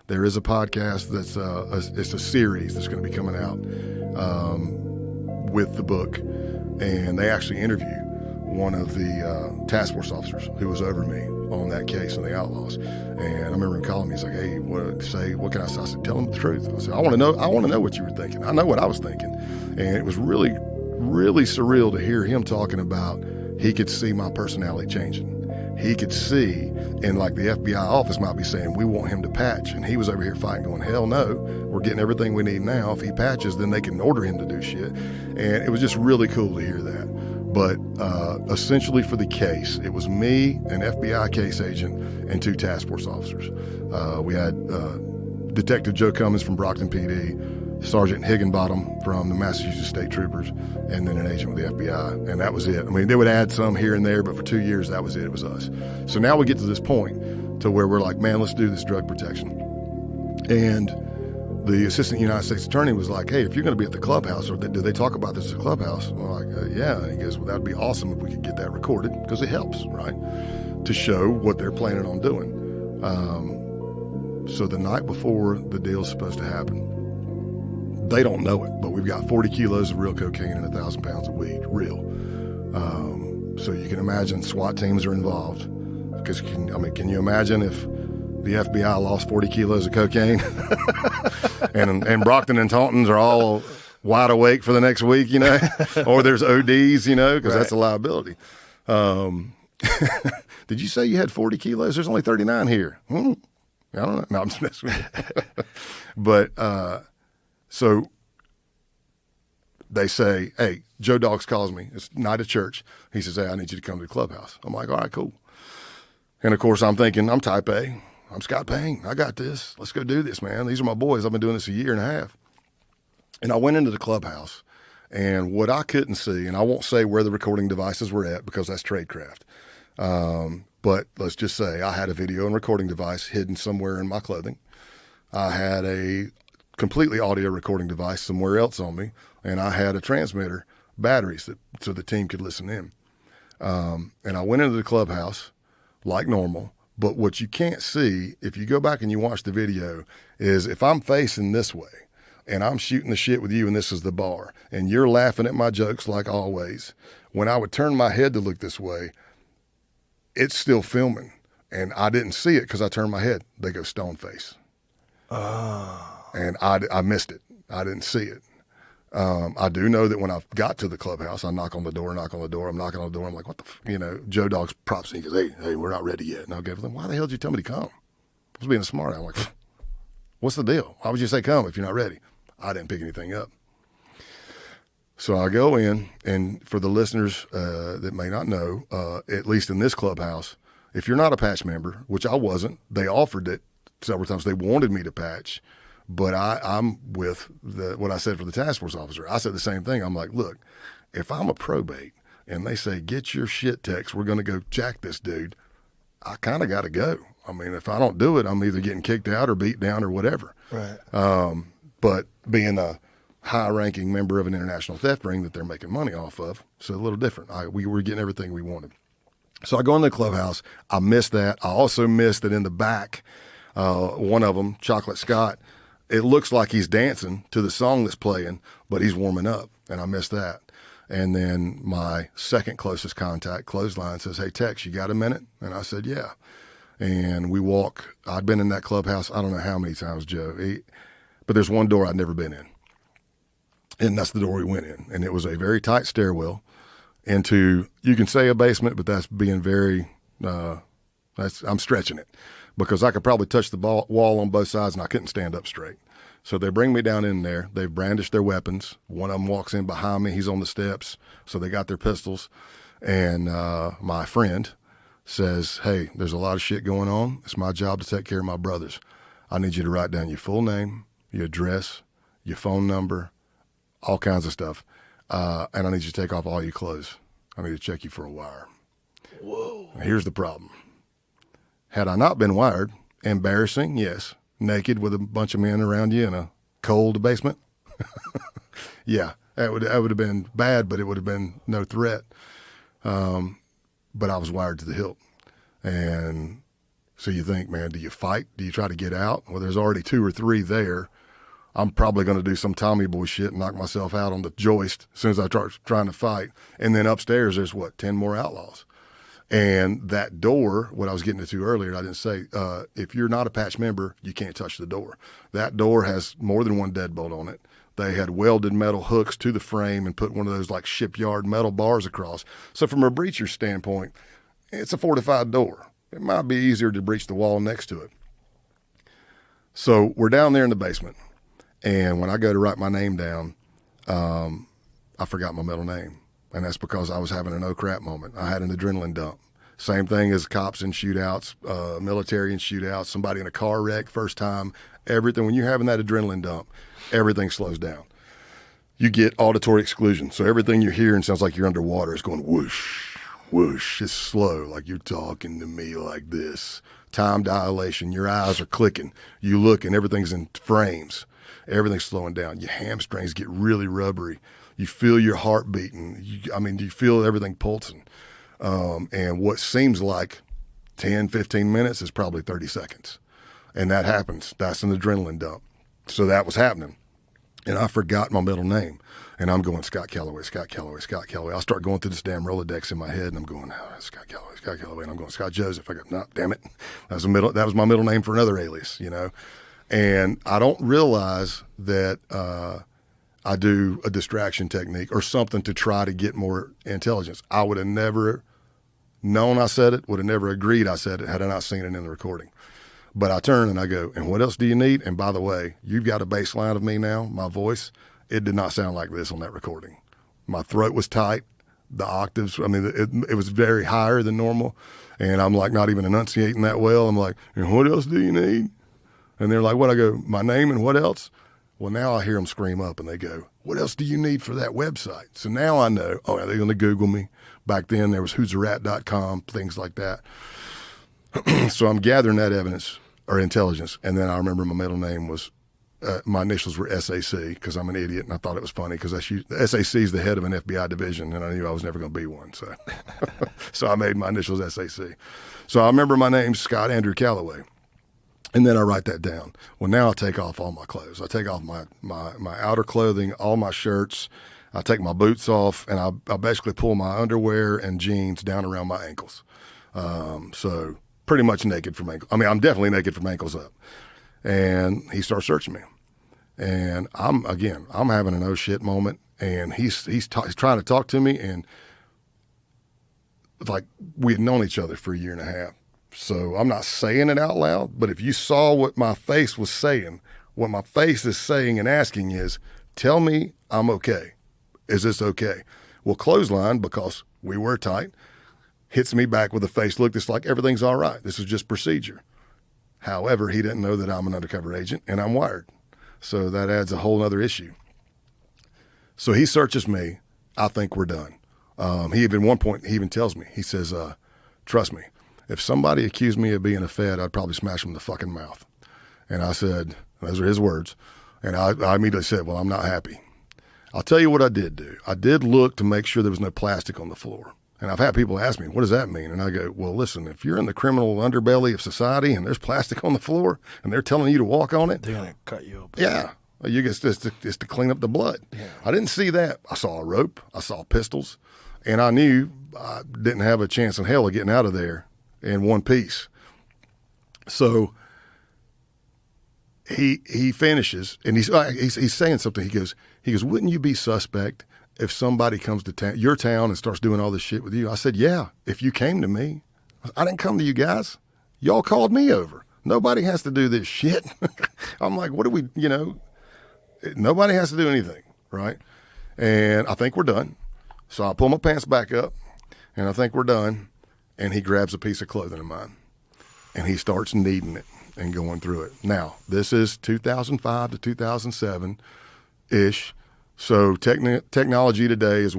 There is a podcast that's it's a series that's going to be coming out with the book, and they actually interview one of the task force officers who was over me on that case of the outlaws. And I remember him calling me. He's like, "Hey, what can I say?" I said, "Tell them the truth." I said, I want to know what you were thinking. I know what I was thinking." And it was really, really surreal to hear him talking about he could see my personality changing. He could see, and like the FBI office might be saying, we want him to patch. And he was over here fighting, going, hell no, we're getting everything we need now. If he patches, then they can order him to do shit. And it was just really cool to hear that. But essentially for the case, it was me, an FBI case agent, and 2 task force officers. We had Detective Joe Cummins from Brockton PD, Sergeant Higginbottom from the Massachusetts State Troopers, and then an agent with the FBI. And that was it. I mean, they would add some here and there, but for 2 years, that was it. It was us. So now we get to this point to where we're like, man, let's do this drug protection. And the assistant United States attorney was like, hey, if you're going to be at the clubhouse, or do they talk about this at the clubhouse? I'm like, yeah. And he goes, well, that'd be awesome if we could get that recorded, because it helps, right, to show what they're planning on doing. So the night before the deal's supposed to happen, they don't know it, but we've got 40 kilos of real cocaine and 1,000 pounds of weed, real. So you can imagine SWAT teams are involved. Because, can you imagine if the FBI lost 40 kilos of cocaine and Brockton and Taunton's are all wide awake for the next week, or there's ODs, because that's a liability. Did you say you had 40 kilos? There's only 39 here. I don't know. No, I'm just messing with you. But, so they say, hey, Joe Dogs calls me. It's night of church. He says, hey, I need you to come to the clubhouse. I'm like, all right, cool. And, of course, I'm thinking, I'm type A. I'm Scott Payne. I got this. Let's go do this, man. These are my boys. I've been doing this a year and a half. And I went into the clubhouse, and what I couldn't see, and I won't say where the recording devices were at because that's tradecraft, but let's just say I had a video and recording device hidden somewhere in my clothing. I had a completely audio recording device somewhere else on me, and I had a transmitter, batteries, so the team could listen in. And I went into the clubhouse like normal, but what you can't see, if you go back and you watch the video, is if I'm facing this way and I'm shooting the shit with you and this is the bar and you're laughing at my jokes like always, when I would turn my head to look this way, it's still filming. And I didn't see it because I turned my head. They go stone face. Oh. And I missed it. I didn't see it. I do know that when I got to the clubhouse, I knock on the door. I'm knocking on the door. I'm like, what the Joe Dog's props. And he goes, hey, we're not ready yet. And I'll go to them, why the hell did you tell me to come? I was being smart. I'm like, what's the deal? Why would you say come if you're not ready? I didn't pick anything up. So I go in, and for the listeners that may not know, at least in this clubhouse, if you're not a patch member, which I wasn't, they offered it several times. They wanted me to patch. But I'm with what I said for the task force officer. I said the same thing. I'm like, look, if I'm a probate and they say, get your shit text, we're going to go jack this dude, I kind of got to go. I mean, if I don't do it, I'm either getting kicked out or beat down or whatever. Right. But being a high-ranking member of an international theft ring that they're making money off of, it's a little different. We were getting everything we wanted. So I go in the clubhouse. I missed that. I also missed that in the back, one of them, Chocolate Scott, it looks like he's dancing to the song that's playing, but he's warming up, and I missed that. And then my second closest contact, Clothesline, says, hey, Tex, you got a minute? And I said, yeah. And we walk. I'd been in that clubhouse, I don't know how many times, Joe, but there's one door I'd never been in, and that's the door we went in. And it was a very tight stairwell into, you can say a basement, but that's being very, I'm stretching it. Because I could probably touch the wall on both sides and I couldn't stand up straight. So they bring me down in there. They've brandished their weapons. One of them walks in behind me. He's on the steps. So they got their pistols. And my friend says, hey, there's a lot of shit going on. It's my job to take care of my brothers. I need you to write down your full name, your address, your phone number, all kinds of stuff. And I need you to take off all your clothes. I need to check you for a wire. Whoa. Here's the problem. Had I not been wired, embarrassing, yes. Naked with a bunch of men around you in a cold basement, yeah, that would have been bad, but it would have been no threat. But I was wired to the hilt, and So you think, man, do you fight? Do you try to get out? Well, there's already 2 or 3 there. I'm probably going to do some Tommy boy shit and knock myself out on the joist as soon as I start trying to fight. And then upstairs, there's 10 more outlaws. And that door, what I was getting into earlier, I didn't say, if you're not a patch member, you can't touch the door. That door has more than one deadbolt on it. They had welded metal hooks to the frame and put one of those like shipyard metal bars across. So from a breacher standpoint, it's a fortified door. It might be easier to breach the wall next to it. So we're down there in the basement. And when I go to write my name down, I forgot my middle name. And that's because I was having an oh crap moment. I had an adrenaline dump. Same thing as cops in shootouts, military in shootouts, somebody in a car wreck, first time, everything. When you're having that adrenaline dump, everything slows down. You get auditory exclusion. So everything you're hearing sounds like you're underwater. It's going whoosh, whoosh. It's slow, like you're talking to me like this. Time dilation. Your eyes are clicking. You look and everything's in frames. Everything's slowing down. Your hamstrings get really rubbery. You feel your heart beating. You feel everything pulsing. And what seems like 10, 15 minutes is probably 30 seconds. And that happens. That's an adrenaline dump. So that was happening. And I forgot my middle name. And I'm going, Scott Calloway, Scott Calloway, Scott Calloway. I start going through this damn Rolodex in my head, and I'm going, Scott Calloway, Scott Calloway. And I'm going, Scott Joseph. I go, no, damn it. That was my middle name for another alias, you know. And I don't realize that I do a distraction technique or something to try to get more intelligence. I would have never known I said it, would have never agreed I said it had I not seen it in the recording. But I turn and I go, and what else do you need? And by the way, you've got a bass line of me now, my voice. It did not sound like this on that recording. My throat was tight. The octaves, it was very higher than normal. And I'm like not even enunciating that well. I'm like, and what else do you need? And they're like, what? I go, my name and what else? Well, now I hear them scream up and they go, what else do you need for that website? So now I know, oh, they're going to Google me. Back then there was who'sarat.com, things like that. So I'm gathering that evidence or intelligence. And then I remember my middle name was, my initials were SAC because I'm an idiot and I thought it was funny because the SAC is the head of an FBI division and I knew I was never going to be one. So, so I made my initials SAC. So I remember my name's Scott Andrew Calloway. And then I write that down. Well, now I take off all my clothes. I take off my outer clothing, all my shirts. I take my boots off, and I basically pull my underwear and jeans down around my ankles. So pretty much naked from ankles. I'm definitely naked from ankles up. And he starts searching me. And I'm having an oh shit moment. And he's trying to talk to me, and like we had known each other for a year and a half. So I'm not saying it out loud, but if you saw what my face was saying, what my face is saying and asking is, tell me I'm okay. Is this okay? Well, clothesline, because we were tight, hits me back with a face look that's like everything's all right. This is just procedure. However, he didn't know that I'm an undercover agent and I'm wired. So that adds a whole other issue. So he searches me. I think we're done. He even tells me, he says, trust me. If somebody accused me of being a Fed, I'd probably smash them in the fucking mouth. And I said, those are his words. And I immediately said, well, I'm not happy. I'll tell you what I did do. I did look to make sure there was no plastic on the floor. And I've had people ask me, what does that mean? And I go, well, listen, if you're in the criminal underbelly of society and there's plastic on the floor and they're telling you to walk on it. They're going to cut you open. Yeah. You get it's to clean up the blood. Yeah. I didn't see that. I saw a rope. I saw pistols. And I knew I didn't have a chance in hell of getting out of there in one piece. So he finishes, and he's saying something. He goes, wouldn't you be suspect if somebody comes to your town and starts doing all this shit with you? I said, yeah, if you came to me. I didn't come to you guys. Y'all called me over. Nobody has to do this shit. I'm like, what do we, nobody has to do anything, right? And I think we're done. So I pull my pants back up, and I think we're done. And he grabs a piece of clothing of mine, and he starts kneading it and going through it. Now, this is 2005 to 2007-ish, so technology today is